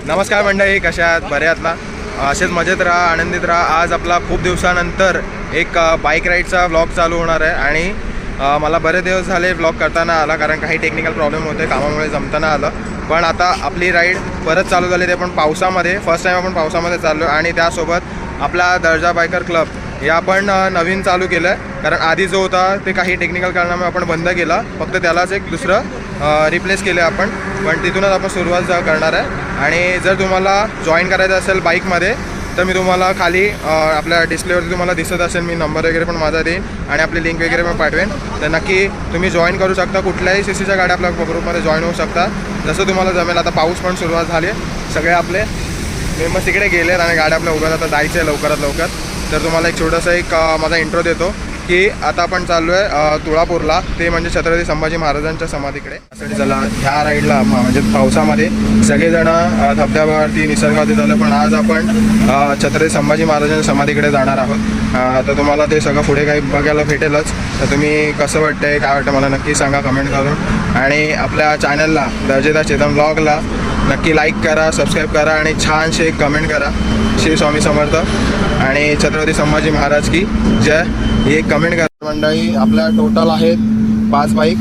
नमस्कार मंडळी, कशा आहात? बरे आहात ना? असेच मजेत राहा, आनंदित राहा. आज आपला खूप दिवसानंतर एक बाईक राईडचा व्लॉग चालू होणार आहे आणि मला बरेच दिवस झाले व्लॉग करताना आला, कारण काही टेक्निकल प्रॉब्लेम होते, कामामुळे जमताना आलं. पण आता आपली राईड परत चालू झाली, ते पण पावसामध्ये. फर्स्ट टाईम आपण पावसामध्ये चाललो आणि त्यासोबत आपला दर्जा बायकर क्लब हे आपण नवीन चालू केलं आहे. कारण आधी जो होता ते काही टेक्निकल कारणामुळे आपण बंद केला, फक्त त्यालाच एक दुसरं रिप्लेस केलं आपण. पण तिथूनच आपण सुरुवात करणार आहे. आणि जर तुम्हाला जॉईन करायचं असेल बाईकमध्ये तर मी तुम्हाला खाली आपल्या डिस्प्लेवरती तुम्हाला दिसत असेल, मी नंबर वगैरे पण माझा देईन आणि आपली लिंक वगैरे पण पाठवेन. तर नक्की तुम्ही जॉईन करू शकता. कुठल्याही सीसीच्या गाड्या आपल्या ग्रुपमध्ये जॉईन होऊ शकता, जसं तुम्हाला जमेल. आता पाऊस पण सुरुवात झाली आहे, सगळे आपले मेंबर्स तिकडे गेले आणि गाड्या आपल्या उभ्या आता जायचं आहे लवकरात लवकर. तर तुम्हाला एक छोटंसं एक माझा इंट्रो देतो की आता आपण चाललो आहे तुळापूरला, ते म्हणजे छत्रपती संभाजी महाराजांच्या समाधीकडे. त्यासाठी चला ह्या राईडला म्हणजे पावसामध्ये सगळेजण धबधब्यावरती निसर्गावरती झालं, पण आज आपण छत्रपती संभाजी महाराजांच्या समाधीकडे जाणार आहोत. तर तुम्हाला ते सगळं पुढे काही बघायला भेटेलच. तर तुम्ही कसं वाटतंय, काय वाटतं मला नक्की सांगा कमेंट करून. आणि आपल्या चॅनलला दर्जेदार चेतन ब्लॉगला नक्की लाईक करा, सबस्क्राईब करा आणि छानशी एक कमेंट करा. श्री स्वामी समर्थ आणि छत्रपती संभाजी महाराज की जय ही एक कमेंट करा. मंडळी आपल्या टोटल आहेत 5 बाईक.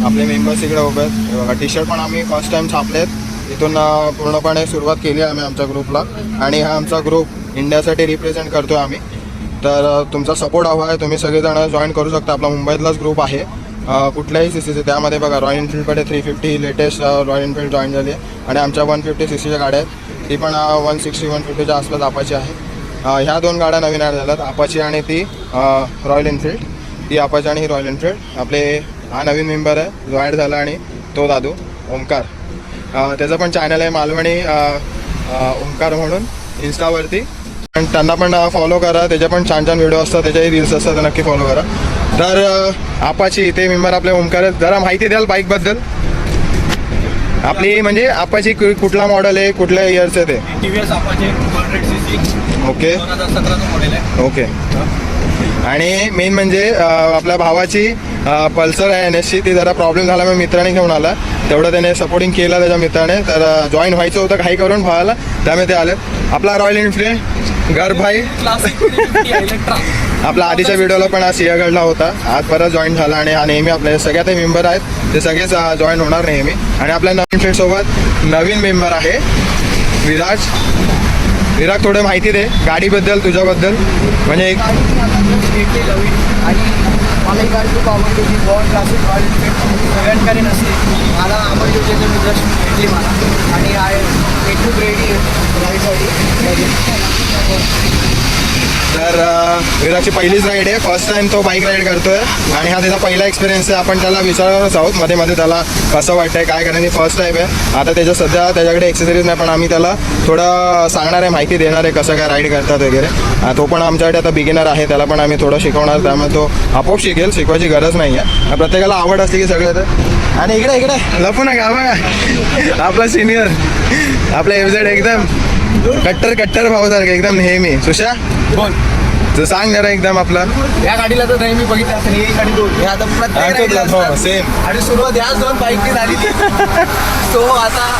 आपले मेंबर्स इकडे उभे आहेत बघा. टी शर्ट पण आम्ही फर्स्ट टाईम छापलेत. इथून पूर्णपणे सुरुवात केली आहे आम्ही आमच्या ग्रुपला. आणि हा आमचा ग्रुप इंडियासाठी रिप्रेझेंट करतो आहे आम्ही. तर तुमचा सपोर्ट हवा आहे, तुम्ही सगळेजण जॉईन करू शकता. आपला मुंबईतलाच ग्रुप आहे, कुठल्याही सी सीचे. त्यामध्ये बघा रॉयल एनफिल्डकडे 350 लेटेस्ट रॉयल एनफिल्ड जॉईन झाली आहे. आणि आमच्या 150 सी सीच्या गाड्या आहेत, ती पण 160-150च्या आसपास आपाची आहे. ह्या 2 गाड्या नवीन ॲड झाल्यात, आपाची आणि ती रॉयल एनफिल्ड. ती आपाची आणि ही रॉयल एनफिल्ड. आपले हा नवीन मेंबर आहे जो ॲड झाला आणि तो दादू ओंकार. त्याचं पण चॅनल आहे मालवणी ओंकार म्हणून इन्स्टावरती. पण त्यांना पण फॉलो करा, त्याचे पण छान छान व्हिडिओ असतात, त्याच्याही रील्स असतात, तर नक्की फॉलो करा. तर आपाची ते मेंबर आपले ओंकार आहेत. जरा माहिती द्याल बाईकबद्दल आपली, म्हणजे आपाची कुठला मॉडेल आहे, कुठल्या इयरचं आहे ते? TVS आपाचे 200cc. ओके 2017चं मॉडेल आहे. ओके. आणि मेन म्हणजे आपल्या भावाची पल्सर आहे NSची, ती जरा प्रॉब्लेम झाला, मग मित्राने घेऊन आला. तेवढं त्याने सपोर्टिंग केलं त्याच्या मित्राने. तर जॉईन व्हायचं होतं काही करून भावाला, त्यामुळे ते आले. आपला रॉयल एनफिल्ड गरभाई आपला आधीच्या व्हिडिओला पण आज सिंहगडला होता, आज परत जॉईन झाला. आणि हा नेहमी आपले सगळ्यात मेंबर आहेत ते सगळेच जॉईन होणार नेहमी. आणि आपल्या नवीन फ्रेंडसोबत नवीन मेंबर आहे विराज. विराज थोडं माहिती दे गाडीबद्दल, तुझ्याबद्दल. म्हणजे एक आणि मला ही गाडी खूप आवडली होती. बॉल क्लासिक रॉयल एनफिल्ड सगळ्यांकडे नसते, मला आवडली होती, तर जस्ट भेटली मला. आणि आय खूप रेडी राईडसाठी. तर विराजची पहिलीच राईड आहे, फर्स्ट टाइम तो बाईक राईड करतोय आणि हा त्याचा पहिला एक्सपिरियन्स आहे. आपण त्याला विचारणारच आहोत मध्ये मध्ये त्याला कसं वाटतंय काय, कारण फर्स्ट टाईम आहे. आता त्याच्या सध्या त्याच्याकडे एक्सेसरीज नाही, पण आम्ही त्याला थोडं सांगणार आहे, माहिती देणार आहे कसं काय राईड करतात वगैरे. तो पण आमच्याकडे आता बिगिनर आहे, त्याला पण आम्ही थोडं शिकवणार, त्यामुळे तो आपोआप शिकेल, शिकवायची गरज नाही आहे. प्रत्येकाला आवड असते की सगळं. तर आणि इकडे इकडे लपू नका बघा, आपला सिनियर आपला FZ एकदम कट्टर भाऊसारखं एकदम नेहमी. सुशा बोल तर सांग जरा एकदम आपला. या गाडीला तर नेहमी बघितलं असेल, ही गाडी 2 हे आता प्रत्येक सेम. आणि सुरुवात ह्याच 2 बाईकने झाली ती. तो आता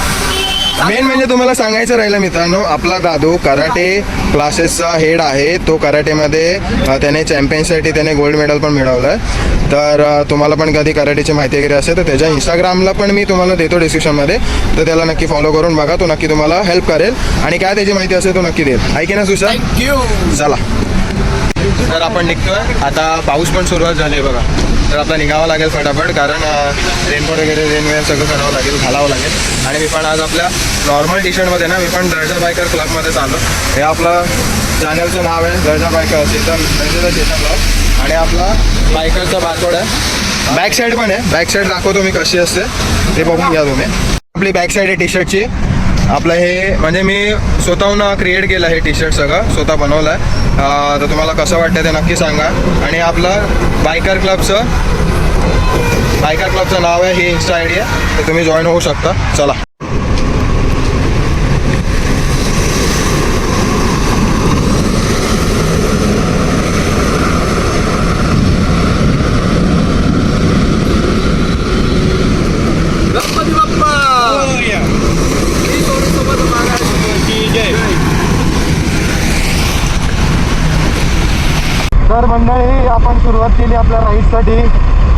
मेन म्हणजे तुम्हाला सांगायचं राहिलं मित्रांनो, आपला दादू कराटे क्लासेसचा हेड आहे. तो कराटेमध्ये त्याने चॅम्पियनसाठी त्याने गोल्ड मेडल पण मिळवलं आहे. तर तुम्हाला पण कधी कराटेची माहिती वगैरे असेल तर त्याच्या इंस्टाग्रामला पण मी तुम्हाला देतो डिस्क्रिप्शनमध्ये, तर त्याला नक्की फॉलो करून बघा, तो नक्की तुम्हाला हेल्प करेल. आणि काय त्याची माहिती असेल तो नक्की देईल, आहे की ना सुशा? थँक्यू. चला तर आपण निघतोय. आता पाऊस पण सुरुवात झाली आहे बघा, तर आपला निघावं लागेल फटाफट, कारण रेनकोट वगैरे रेनवेअर सगळं करावं लागेल, घालावं लागेल. आणि मी पण आज आपल्या नॉर्मल टी शर्टमध्ये ना, मी पण दर्जा बायकर क्लबमध्ये चाललो. हे आपलं चॅनलचं नाव आहे दर्जा बायकर चेतन ब्लॉग. आणि आपला बायकरचा बारकोड आहे. बॅक साईड पण आहे, बॅक साईड दाखवतो मी कशी असते ते बघून घ्या तुम्ही. आपली बॅक साईड आहे टी शर्टची. आपलं हे म्हणजे मी स्वतःहून क्रिएट केलं हे टी शर्ट, सगळं स्वतः बनवलं आहे. तर तुम्हाला कसं वाटतं ते नक्की सांगा. आणि आपलं बायकर क्लबचं नाव आहे, ही इन्स्टा ID आहे, तर तुम्ही जॉईन होऊ शकता. चला गणपती बाप्पा. तर मंडळी आपण सुरुवात केली आपल्या राईडसाठी.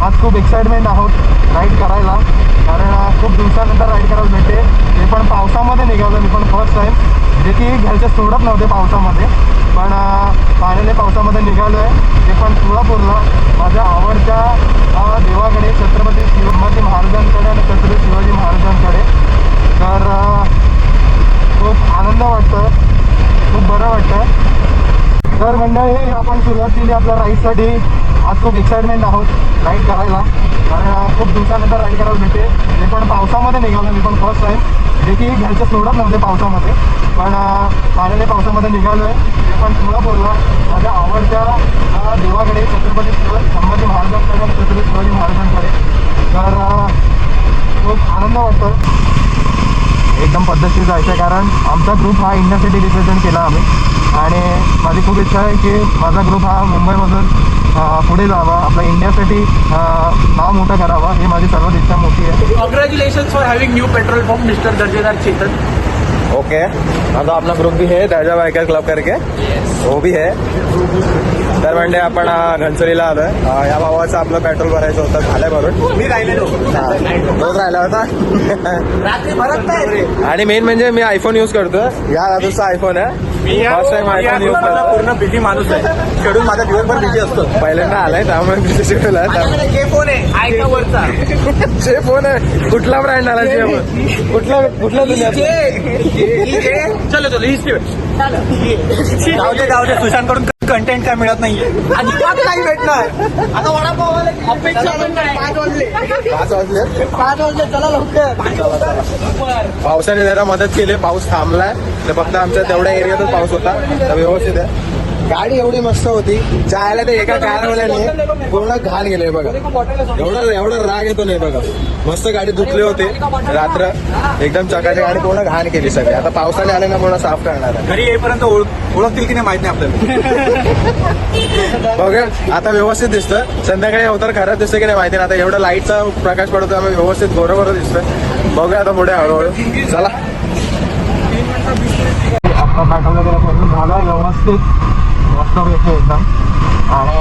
आज खूप एक्साइटमेंट आहोत राईड करायला, कारण खूप दिवसानंतर राईड करायला भेटते. ते पण पावसामध्ये निघालो मी पण फर्स्ट टाईम, जे की घरचे सोडत नव्हते पावसामध्ये, पण फायनली पावसामध्ये निघालो आहे. ते पण सोलापूरला माझ्या आवडत्या देवाकडे, छत्रपती शिवाजी महाराजांकडे आणि छत्रपती शिवाजी महाराजांकडे. तर खूप आनंद वाटतं, खूप बरं वाटतं. तर मंडळी आपण सुरुवात केली आपल्या राईडसाठी. आज खूप एक्साइटमेंट आहोत राईड करायला, कारण खूप दिवसानंतर राईड करायला भेटते. ते पण पावसामध्ये निघालो मी पण फर्स्ट टाईम, जे की घरचे सोडत नव्हते पावसामध्ये, पण फायनली पावसामध्ये निघालो आहे. ते पण सोलापूरला माझ्या आवडत्या देवाकडे, छत्रपती संभाजी महाराजांकडे आणि छत्रपती शिवाजी महाराजांकडे. तर खूप आनंद वाटतो, एकदम पद्धतशीर जायचं आहे, कारण आमचा ग्रुप हा इंडियासाठी रिप्रेझेंट केला आम्ही. आणि माझी खूप इच्छा आहे की माझा ग्रुप हा मुंबईमधून पुढे जावा, आपल्या इंडियासाठी नाव मोठं करावा, ही माझी सर्वात इच्छा मोठी आहे. Congratulation for having new petrol pump mister दर्जेदार चेतन. ओके, आता अपना ग्रुप भी है दर्जा बाइकर क्लब करके, वो भी है. तर म्हणजे आपण घनसोलीला आलो आहे. या भावाचं आपलं पेट्रोल भरायचं होतं, झालं भरून. मी राहिलेलो तोच राहिला होता. रात्री भरत नाही. आणि मेन म्हणजे मी आयफोन यूज करतो. या दादूचा आयफोन आहे. फर्स्ट टाइम आयफोन यूज करतो. पूर्ण बिझी माणूस आहे, शेड्यूल माझा दिवसभर बिझी असतो. पहिल्यांदा आलाय त्यामुळे बिझी शेड्यूल आहे. माझ्याकडे जे फोन आहे आयका वरचा, जे फोन आहे, कुठला ब्रँड आला जे फोन, कुठला दुनियात. चलो चलो हिस्ट्री जाऊ दे सुशांतकडून कंटेंट काय मिळत नाहीये, अजिबात नाही भेटणार. आता वडापाववाले अपेक्षा पण नाही. 5 वाजले चला लवकर. पावसाने जरा मदत केली. पाऊस थांबलाय, तर फक्त आमच्या तेवढ्या एरियातच पाऊस होता, तर व्यवस्थित आहे. गाडी एवढी मस्त होती, चायला ते एका कारवाल्याने पूर्ण घाण गेले बघा. एवढा राग येतो नाही बघा. मस्त गाडी धुतली होती रात्र, एकदम चकाचक, आणि पूर्ण घाण केली सगळी. आता पावसाने आले ना पूर्ण साफ करणार आहे. घरी येईपर्यंत ओळखतील की नाही माहित नाही आपल्याला. बघा आता व्यवस्थित दिसतं. संध्याकाळी अवतार खराब दिसतं की नाही माहिती नाही. आता एवढा लाईटचा प्रकाश पडतो, आम्ही व्यवस्थित बरोबर दिसतोय. बघूया आता पुढे हळूहळू. चला, आपला पाठवला गेला पूर्ण झाला व्यवस्थित, मस्त येतो एकदम. आणि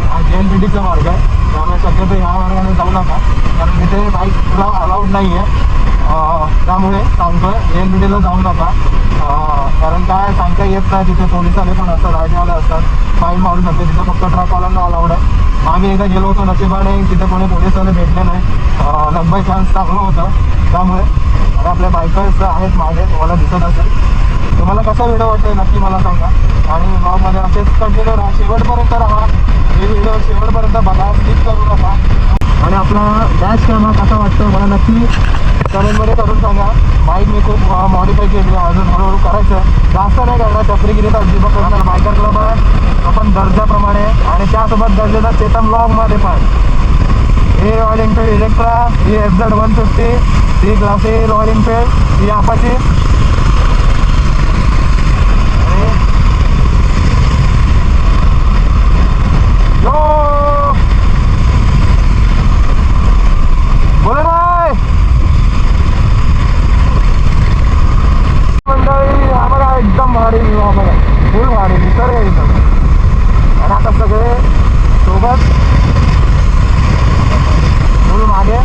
हा JNPTचा मार्ग आहे, त्यामुळे शक्यतो ह्या मार्गाने जाऊ नका, कारण तिथे बाईक तुला अलाउड नाही आहे. त्यामुळे सांगतोय JNPTला जाऊ नका, कारण काय सांगता येत नाही. तिथे पोलिसाले पण असतात, रायडेवाले असतात, फाईन मारू शकते. तिथे फक्त ट्रकवाल्यांना अलाउड आहे. आम्ही एकदा गेलो होतो, नशिबाने तिथे कोणी पोलिसवाले भेटले नाही. लक बाय चान्स चांगलं होतं. त्यामुळे आता आपल्या बायकर्स आहेत मागे, तुम्हाला दिसत असेल. तुम्हाला कसा व्हिडिओ वाटतोय नक्की मला सांगा, आणि ब्लॉगमध्ये असेच कंटिन्यू राहा, शेवटपर्यंत राहा. हे व्हिडिओ शेवटपर्यंत बघा, स्किप करू नका. आणि आपला डॅश कॅमेरा कसा वाटतो मला नक्की कमेंटमध्ये करून सांगा. बाईक मी खूप मॉडिफाय केली, अजून हळूहळू करायचं, जास्त नाही करणार. चक्रीगिरीचा अजिबात करणार. बायकर क्लब आहे आपण दर्जाप्रमाणे, आणि त्यासोबत दर्जेचा चेतन ब्लॉगमध्ये पण. हे रॉयल एनफिल्ड इलेक्ट्रा, ही FZ 150, ही क्लासी रॉयल एनफिल्ड, ही अपाची. बोला नाही मंडळी, हा बघा एकदम भारी व्ह्यू, हा बघा फुल भारी निसर्ग एकदम. आणि आता सगळे सोबत फुल मागे.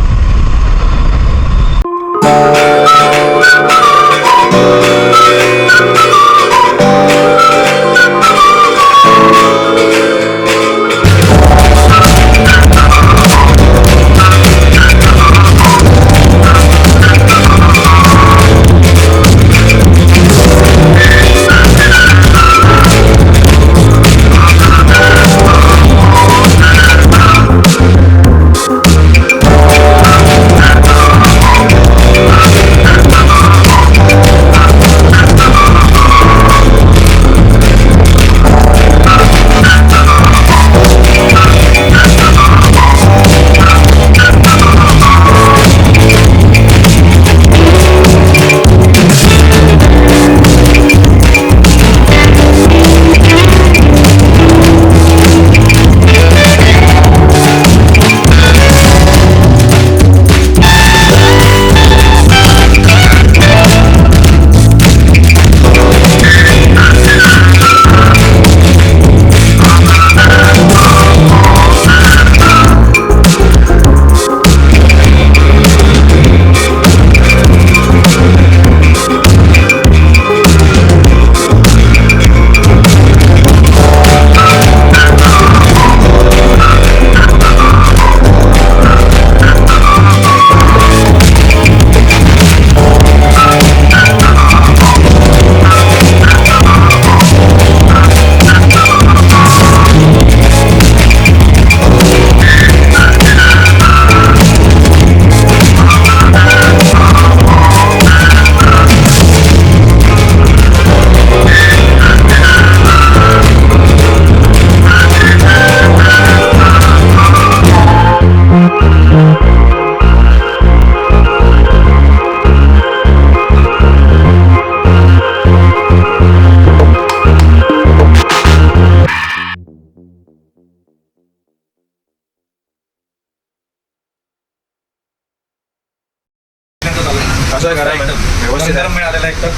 मस्त गरम आहे, व्यवस्थित आहे. मिळालेला एक तर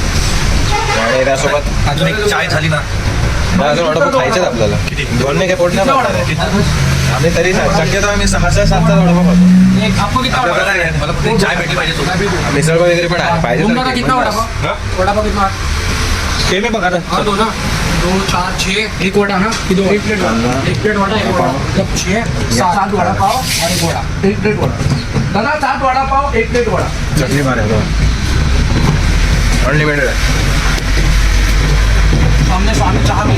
आणि त्यासोबत अजून एक चाय झाली ना. अजून वडापाव खायचेच आपल्याला. किती? दोन नाही काय पोट नाही भरणार आहे. आम्ही तरी शक्यतो आम्ही 6-7चा वडापाव खातो. आपल्याला काय आहे, मला फक्त एक चाय भेटली पाहिजे सोबत. मिसळ वगैरे पण आहे पाहिजे तर घे. वडापाव कितना हे मी बघा ना. हाँ दो ना 2 4 6 एक वड़ा ना कि दो एक प्लेट वड़ा एक प्लेट वड़ा एक वड़ा मतलब 6 7 वड़ा पाव और एक वड़ा एक प्लेट वड़ा दादा 7 वड़ा पाव एक प्लेट वड़ा चटणी मारे अनलिमिटेड आहे. हमने सामने चाह भी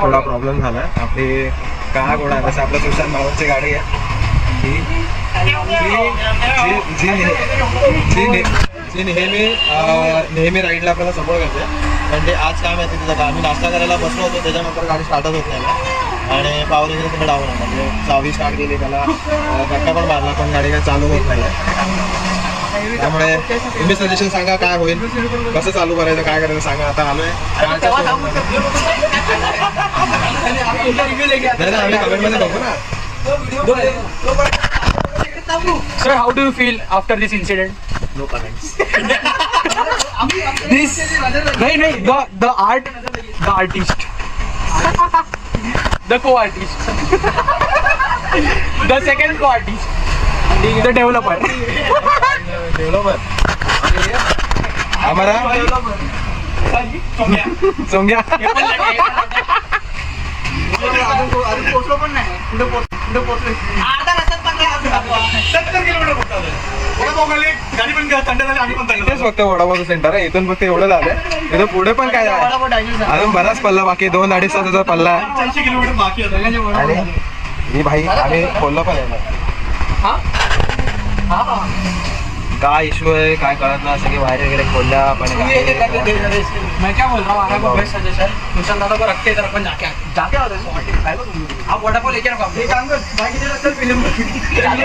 थोडा प्रॉब्लेम झाला. आपली काळा घोडा जसं आपलं सुशांत भावांची गाडी आहे जी नेहमी राईडला आपल्याला सपोर्ट करते. पण ते आज काय माहिती तिथं का आम्ही नाश्ता करायला बसलो होतो त्याच्यानंतर गाडी स्टार्टच होत नाही आणि पावर वगैरे सगळं डाऊन आहे. म्हणजे 6वी स्टार्ट केली त्याला धक्का पण मारला पण गाडी काय चालू होत नाही. त्यामुळे तुम्ही सजेशन सांगा काय होईल, कसं चालू करायचं, काय करायचं सांगा. आता आलोय आम्ही कमेंटमध्ये बघू ना. Sir, how do you feel after this incident? No comments. This no the artist the co-artist the second co-artist the developer आम्हाला सोंग्या गाडी पण थंड झाली आणि पण थंड इथेच फक्त वडापाव सेंटर आहे. इथून फक्त एवढं झालंय. इथं पुढे पण काय आहे अजून बराच पल्ला बाकी 2-2.5 तासाचा पल्ला आहे. 80 किलोमीटर बाकी आहे. आणि ही भाई आम्ही बोललो पण आहे काय इश्यू आहे काय कळत ना. सगळे वायर वगैरे खोलल्या पण मैं क्या बोल रहा हूँ आपको बेस्ट सजेशन निशान दादा को रखते इधर अपन जाके आप वडापाव लेके रखो एक काम कर भाई किधर चल फिल्म अरे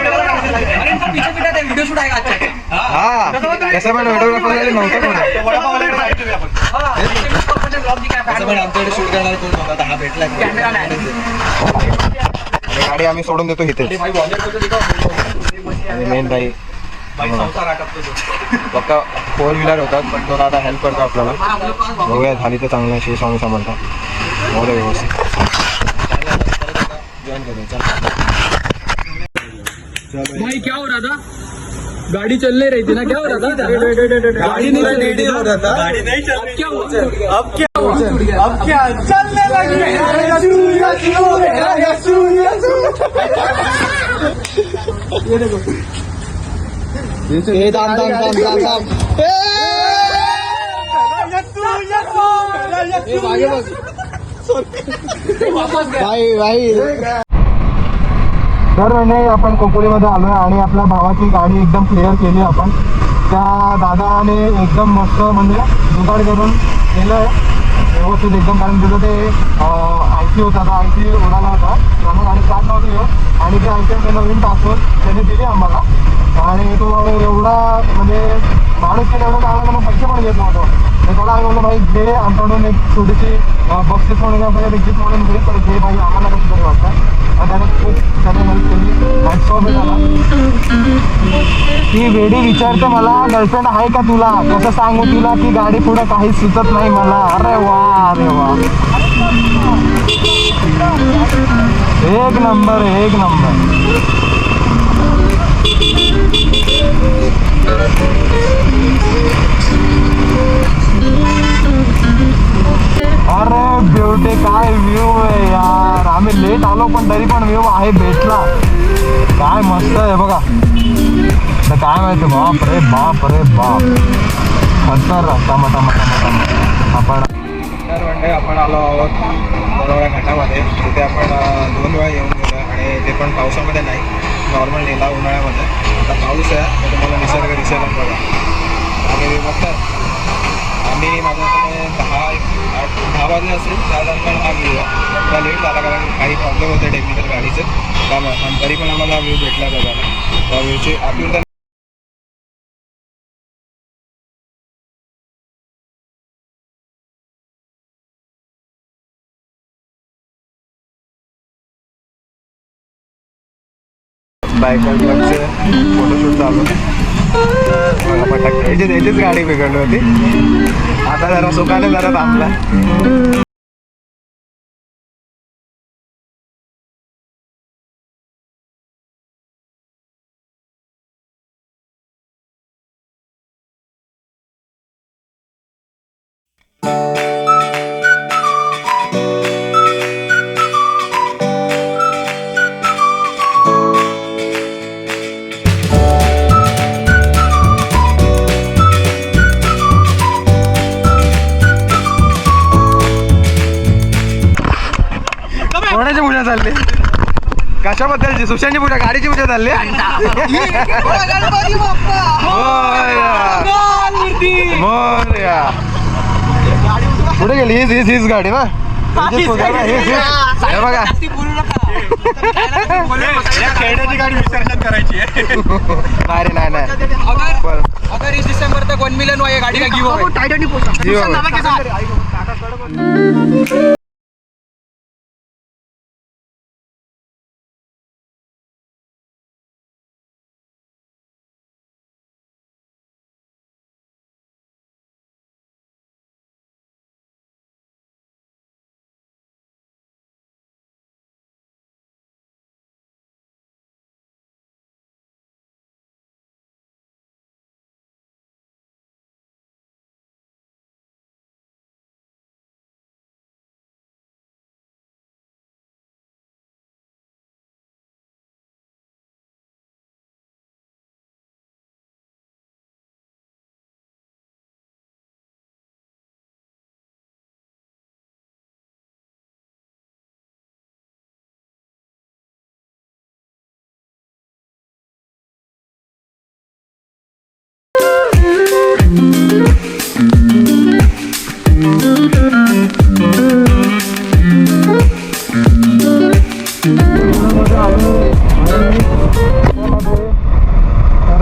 इनका पीछे पीछे दे वीडियो शूट आएगा अच्छा. हा कसं पण व्हिडिओग्राफर नव्हतं कोण. वडापावला ट्राय करूया आपण. हां आपण ब्लॉग दिखाया कसं पण आमच्याकडे शूट करणार कोण नव्हता. हा भेटला कॅमेरा नाही गाडी आम्ही सोडून देतो इथे. भाई वॉलेट को दिखाओ आणि मेन भाई बाई संसार आटपतो तो. फक्त 4 व्हीलर होतात पण तो आता हेल्प करतो आपल्याला. बघूया झाली तर चांगलं श्री स्वामी समर्थ बघू व्यवस्थित जॉईन करूया. भाई क्या हो रहा था गाड़ी चल नहीं रही थी ना क्या हो रहा था गाड़ी नहीं चल रही थी हो रहा था. गाडी नाही चल रही. क्या हुआ अब क्या हुआ? अब क्या चलने लगी. तर म्हणजे आपण कोपोलीमध्ये आलोय आणि आपल्या भावाची गाडी एकदम क्लिअर केली आपण. त्या दादाने एकदम मस्त म्हणजे जुगाड करून केलं व्यवस्थित एकदम. कारण त्याचं ते IC होता आता IC उडाला होता त्यामुळे गाडी स्टार्ट नव्हती होत आणि ते IC नवीन पासवर्ड त्याने दिली आम्हाला. आणि तो एवढा म्हणजे माणूस केला एवढं चांगला मग पैसे पण घेत नव्हतो. तर त्याला आम्ही बोललो भाई दे आमच्याकडून एक छोटीशी बक्षीस म्हणून आपल्याला गिफ्ट म्हणून घे तर घे भाई आम्हाला कसं तरी वाटतं. आणि त्याने खूप त्याने हेल्प केली. झाला ती वेडी विचारते मला गर्लफ्रेंड आहे का तुला. कसं सांगू तिला की गाडी पुढे काहीच सुचत नाही मला. अरे वा अरे वा एक नंबर एक नंबर. अरे ब्युटी काय व्ह्यू आहे यार. आम्ही लेट आलो पण तरी पण व्ह्यू आहे भेटला. काय मस्त आहे बघा. तर काय माहिती बाप रे बाप रे बाप. खतरनाक थांबा थांबा थांबा थांबा आपण तर म्हणजे आपण आलो आहोत बरोबर घाटामध्ये. तिथे आपण 2 वेळा येऊन गेलो आणि ते पण पावसामध्ये नाही, नॉर्मल नेला उन्हाळ्यामध्ये. आता पाऊस आहे तर तुम्हाला निसर्ग दिसेल बघा. आणि बघतात आम्ही माझ्याकडे 10 वाजले असेल त्या दरम्यान हा व्ह्यू आहे. थोडा लेट झाला कारण काही प्रॉब्लेम होते टेक्निकल गाडीचे त्यामुळे, पण तरी पण आम्हाला व्ह्यू भेटला बघायला. त्या व्ह्यूची आतून बायकरचे फोटोशूट चालू बघा पटक. याचीच गाडी बिघडली होती, आता जरा सुखाने जरा थांबला. कोणाची पूजा चालली? कशाबद्दलची? सुशांतची पूजा, गाडीची पूजा चालली. मोरया पुढे गेली. हीच गाडी ना, हीच बघा. खेळण्याची गाडी विसर्जन करायची आहे. नाही रे नाही. अगर इस दिसंबर तक 1 मिलियन ये गाड़ी का गिव अवे.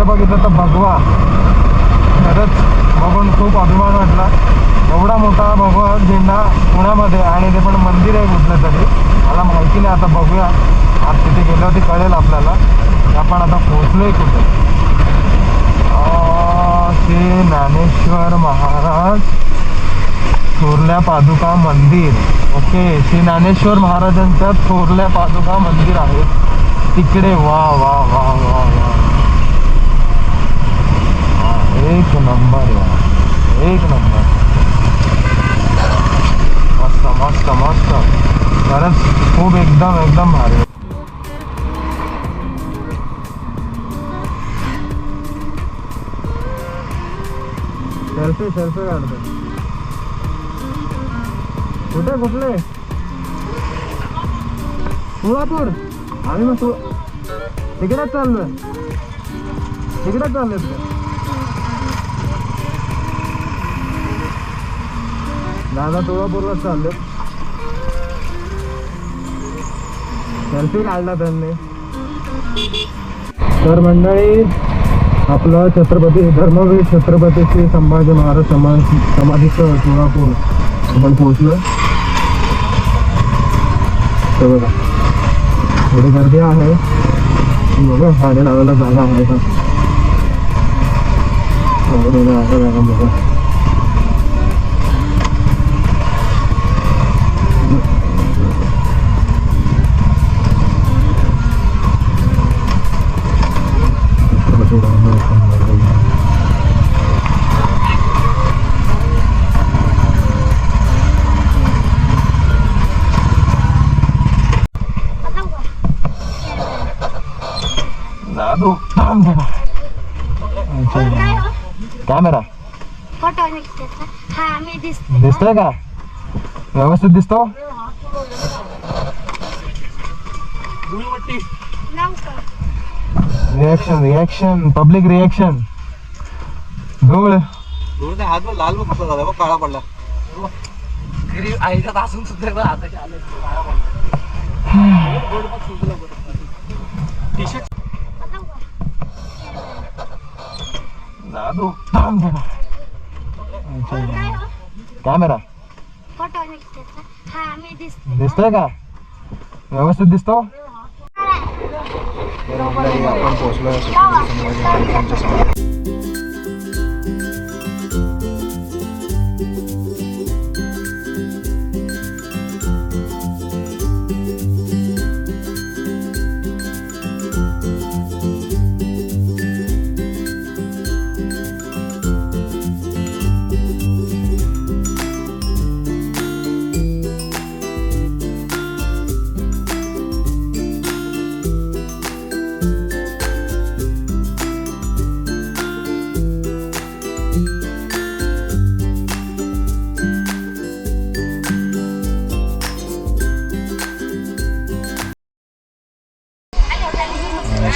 बघितलं तर भगवा खरंच बघून खूप अभिमान वाटला. एवढा मोठा भगवा झेंडा पुण्यामध्ये आणि ते पण मंदिर आहे कुठलं तरी, मला माहिती नाही. आता बघूया, आज तिथे गेल्यावरती कळेल आपल्याला की आपण आता पोहोचलोय कुठे. श्री ज्ञानेश्वर महाराज थोरल्या पादुका मंदिर. ओके, श्री ज्ञानेश्वर महाराजांच्या थोरल्या पादुका मंदिर आहे तिकडे. वा वा वा वा वा, एक नंबर यार, एक नंबर. मस्त मस्त मस्त, खरंच खूप एकदम भारी. सेल्फी काढतो. कुठले सोलापूर? आम्ही मग तिकडेच चाललोय दादा, तुळापूरला चाललो. सेल्फी काढला त्यांनी. तर मंडळी, आपलं छत्रपती धर्मवीर छत्रपती श्री संभाजी महाराज समाधीचं तुळापूर आपण पोहोचलो. तर बघा थोडी गर्दी आहे, बघा गाडी लावायला जागा आहे का बघा. कॅमेरा निघते का? हा मी दिसते दिसतोय का? व्यवस्थित दिसतो? नव्हतं. Reaction public reaction. धूळ हात लाल बघ कसा झाला बघ, काळा पडला. आईच्यात असून सुद्धा हाताचे आले टी शर्ट कॅमेरा फोटो निघते का? हा मी दिसते दिसतोय का? व्यवस्थित दिसतो? तर मंडळी आपण पोहोचलोय छत्रपती संभाजी महाराजांच्या समोर.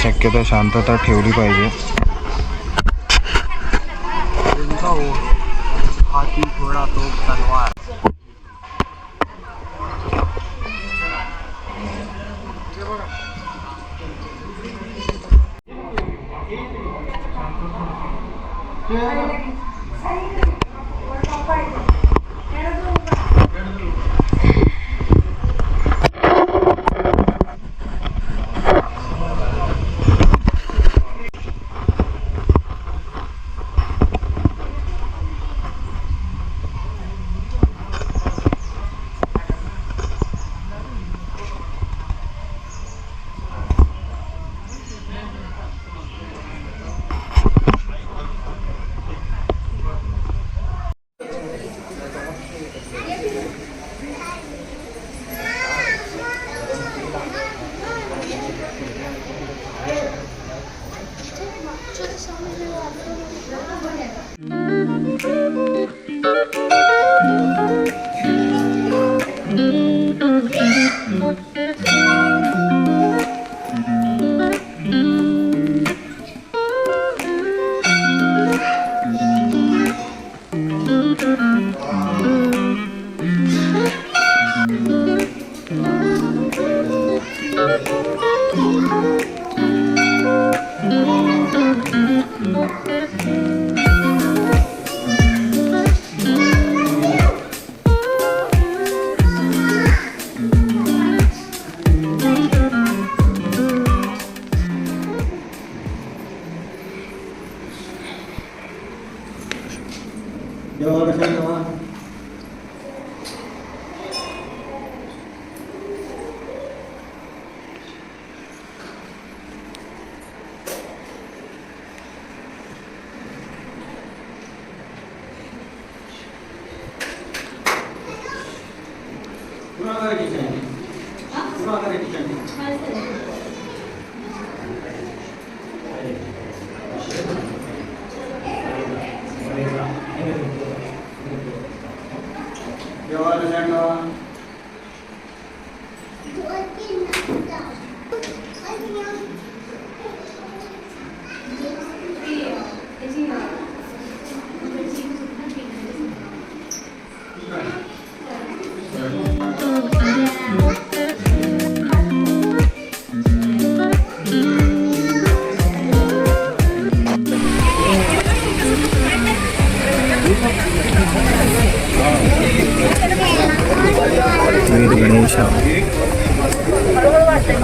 शक्यतो शांतता ठेवली पाहिजे. हाती घोडा तो तलवार.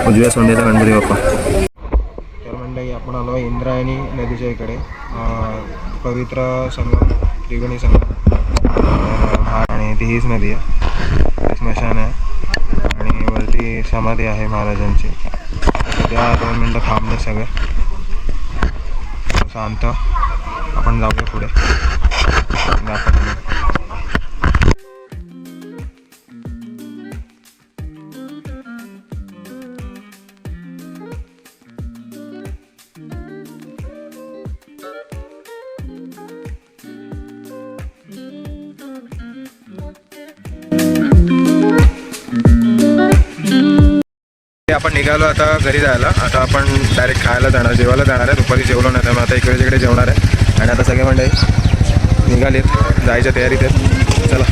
उजव्या सोंडेचा गणपती बाप्पा. तर मंडळी आपण आलो इंद्रायणी नदीच्या इकडे. पवित्र संगम, त्रिवेणी संगम आणि ती हीच नदी आहे, स्मशान आहे आणि वरती समाधी आहे महाराजांची. त्या 2 मिनटं थांबले सगळे शांत. आपण जाऊया पुढे दाखवतो. आपण निघालो आता घरी जायला. आता आपण डायरेक्ट खायला जाणार, जेवायला जाणार आहे. दुपारी जेवलो नाही त्यामुळे आता इकडे तिकडे जेवणार आहे. आणि आता सगळे मंडळी निघालेत, जायच्या तयारीत आहेत. चला.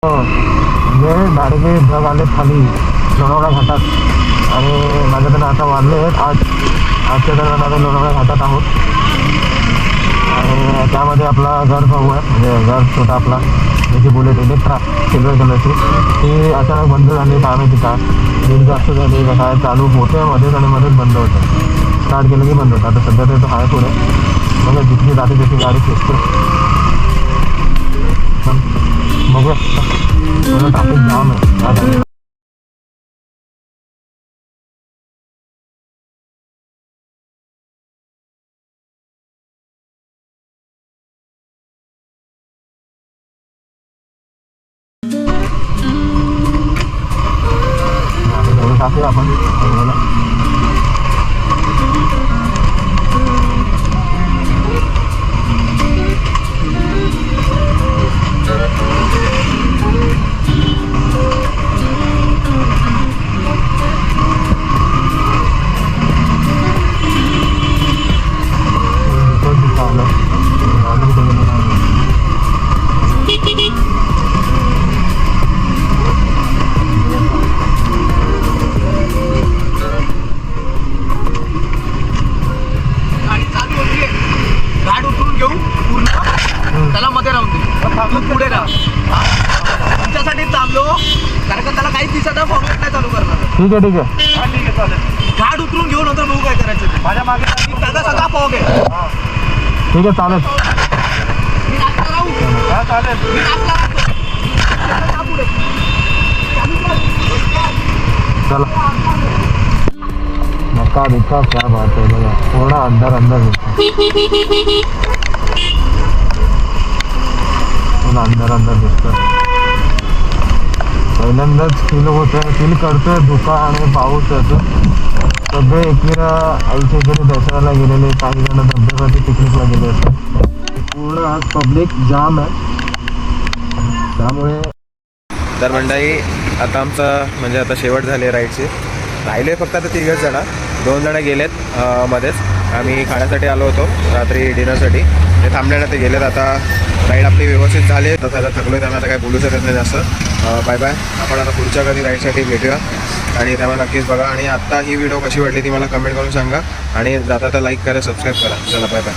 म्हणजे डायरेक्टली ढग आले खाली लोणावळा घाटात. आणि माझ्याकडे आता वाढले आहेत आजच्या दरम्यान आता लोणावळा घाटात आहोत. आणि त्यामध्ये आपला घर भाऊ आहे, म्हणजे घर छोटा आपला ज्याची बुलेट इलेक्ट्रा सिल्वर कलरची, ती अचानक बंद झाली. काय माहिती काय दीड जास्त झाली का काय, चालू होते मध्येच आणि मध्येच बंद होतं. स्टार्ट केलं की बंद होतं. आता सध्या तर तो आहे पुढे, बघा जितकी जाते तितकी गाडी खेचतो. बघूया ट्रॅफिक जाम आहे. टाकूया आपण. गाड उतरून घेऊ पूर्ण, त्याला मध्ये राहून दे, पुढे राहा. तुमच्यासाठी थांबलो कारण का त्याला काही दिसत नाही, फॉर्मेट नाही चालू करणार. ठीक आहे ठीक आहे. हा ठीक आहे चालेल. गाड उतरून घेऊ नंतर बघू काय करायचं ते. माझ्या मागे त्याचा सगळा फॉग आहे. ठीक आहे चालेल. मी नाचता राहू. हा चालेल. मी नाचता राहतो. पुढे चला. मक्का दिखा क्या बात है. बघा थोडा अंदर अंदर अंदर अंदर दिसतं. पहिल्यांदाच फील करतोय धुका आणि पाऊस येतो. सगळे एकमेका आईच्या घरी दसऱ्याला गेलेले, काही जण धबधब्याची पिकनिकला गेले असतात. पूर्ण आज पब्लिक जाम आहे त्यामुळे. तर मंडळी आता आमचं म्हणजे आता शेवट झाली राईडची. राहिले फक्त आता 3 जण, 2 जण गेलेत मध्येच. आम्ही खाण्यासाठी आलो होतो रात्री डिनरसाठी, ते थांबल्यानं ते गेलेत. आता राईड आपली व्यवस्थित झाली. तसं आता थकलो, त्यामुळे आता काही बोलू शकत नाही जास्त. Bye bye. आपण आता पुढच्या कधी राईडसाठी भेटूया आणि त्यामुळे नक्कीच बघा. आणि आत्ता ही व्हिडिओ कशी वाटली ती मला कमेंट करून सांगा. आणि जाता तर लाईक करा, सबस्क्राईब करा. चला बाय बाय.